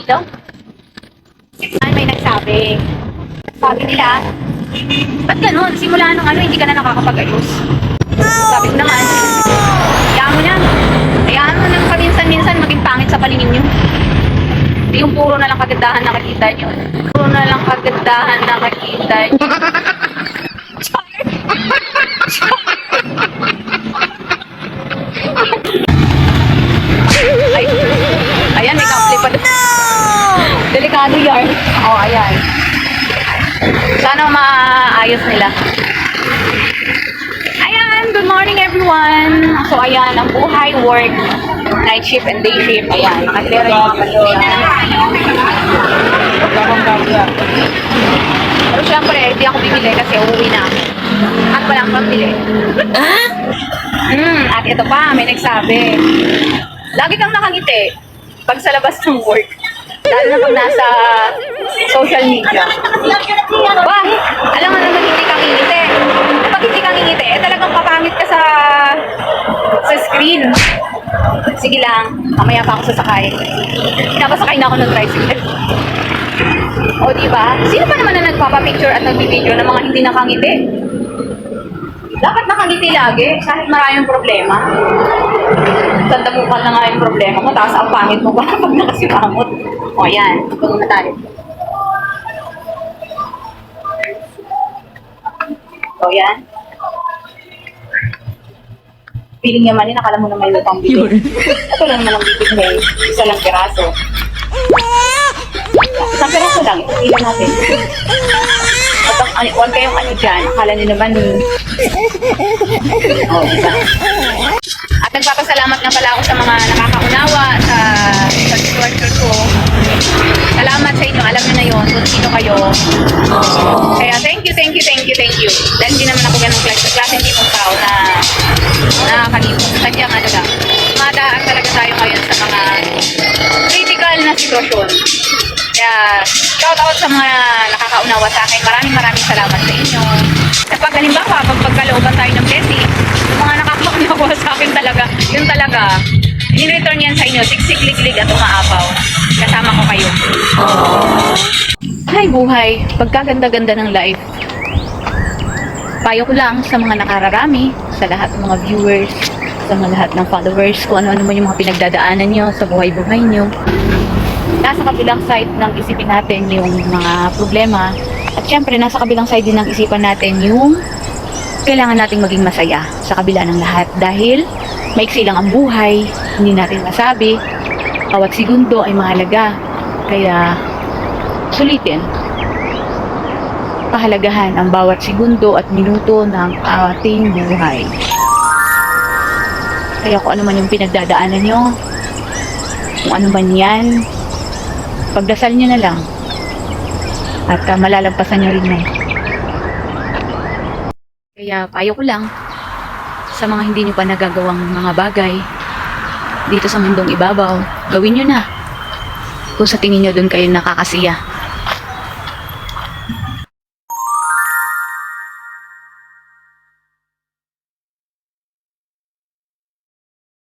Hello? Ay, may nagsabi. Sabi nila, ba't ganun? Simula nung ano, hindi ka na nakakapag-ayos. Sabi ko naman, hayaan mo na. Hayaan mo nang paminsan-minsan maging pangit sa paningin nyo. Hindi yung puro na lang kagandahan nakikita nyo. Puro na lang kagandahan nakikita nyo. Ay, ayan, may kaple pa doon. Delikado yarn. Oh, ayan. Sana maayos nila. Ayan, good morning everyone. So, ayan, ang buhay, work, night shift and day shift. Ayan, nakatira yung mga kanila. Pero syempre, hindi ako bibili kasi uuwi na. At walang pambili. At ito pa, may nagsabi. Lagi kang nakangiti pag sa labas ng work. Lalo na pag nasa social media. Ba, alam mo naman hindi kang ngingiti. Kapag hindi kang ngingiti, talagang papangit ka sa screen. Sige lang, mamaya pa ako sasakay. Napasakay na ako ng tricycle. O diba? Sino pa naman na nagpapapicture at nagpipideo ng mga hindi nakangiti? Dapat nakangiti lagi, kahit maraming problema. Tandamukal na nga yung problema mo, tapos ang pangit mo pa pag nakasimangot. O yan, ito muna tayo. O yan. Feeling naman yun, nakala mo na may lupang bibig. Ito lang naman ang bibig mo, isa lang piraso. Isang piraso lang, ilan natin. Huwag kayong ano dyan, akala nyo naman diba? At nagpapasalamat nga pala ako sa mga nakakaunawa sa pag-structure ko. Salamat sa inyo, alam nyo na yun kung sino kayo. Kaya thank you. Dahil hindi naman ako ganong klaseng tipong tao na nakakalimot. Sadyang ano lang, madaan talaga tayo ngayon sa mga critical na sitwasyon. Kaya, shout out sa mga nakakaunawa sa akin. Maraming salamat sa inyo. Kapag halimbawa, pag pagkalooban tayo ng blessing, yung mga nakakaunawa sa akin talaga, yun talaga, in-return yan sa inyo, siksik-liglig at umaapaw. Kasama ko kayo. Ay, buhay. Pagkaganda-ganda ng life. Payo ko lang sa mga nakararami, sa lahat ng mga viewers, sa mga lahat ng followers, kung ano-ano man yung mga pinagdadaanan nyo sa buhay-buhay nyo. Nasa kabilang side ng isipin natin yung mga problema at syempre nasa kabilang side din ng isipan natin yung kailangan nating maging masaya sa kabila ng lahat dahil maiksi lang ang buhay, hindi natin masabi, bawat segundo ay mahalaga, kaya sulitin, pahalagahan ang bawat segundo at minuto ng ating buhay. Kaya kung ano man yung pinagdadaanan nyo, kung ano man yan, pagdasal nyo na lang at malalampasan nyo rin yan. Kaya payo ko lang sa mga hindi nyo pa nagagawang mga bagay dito sa mundong ibabaw, gawin nyo na kung sa tingin nyo doon kayo nakakasiya.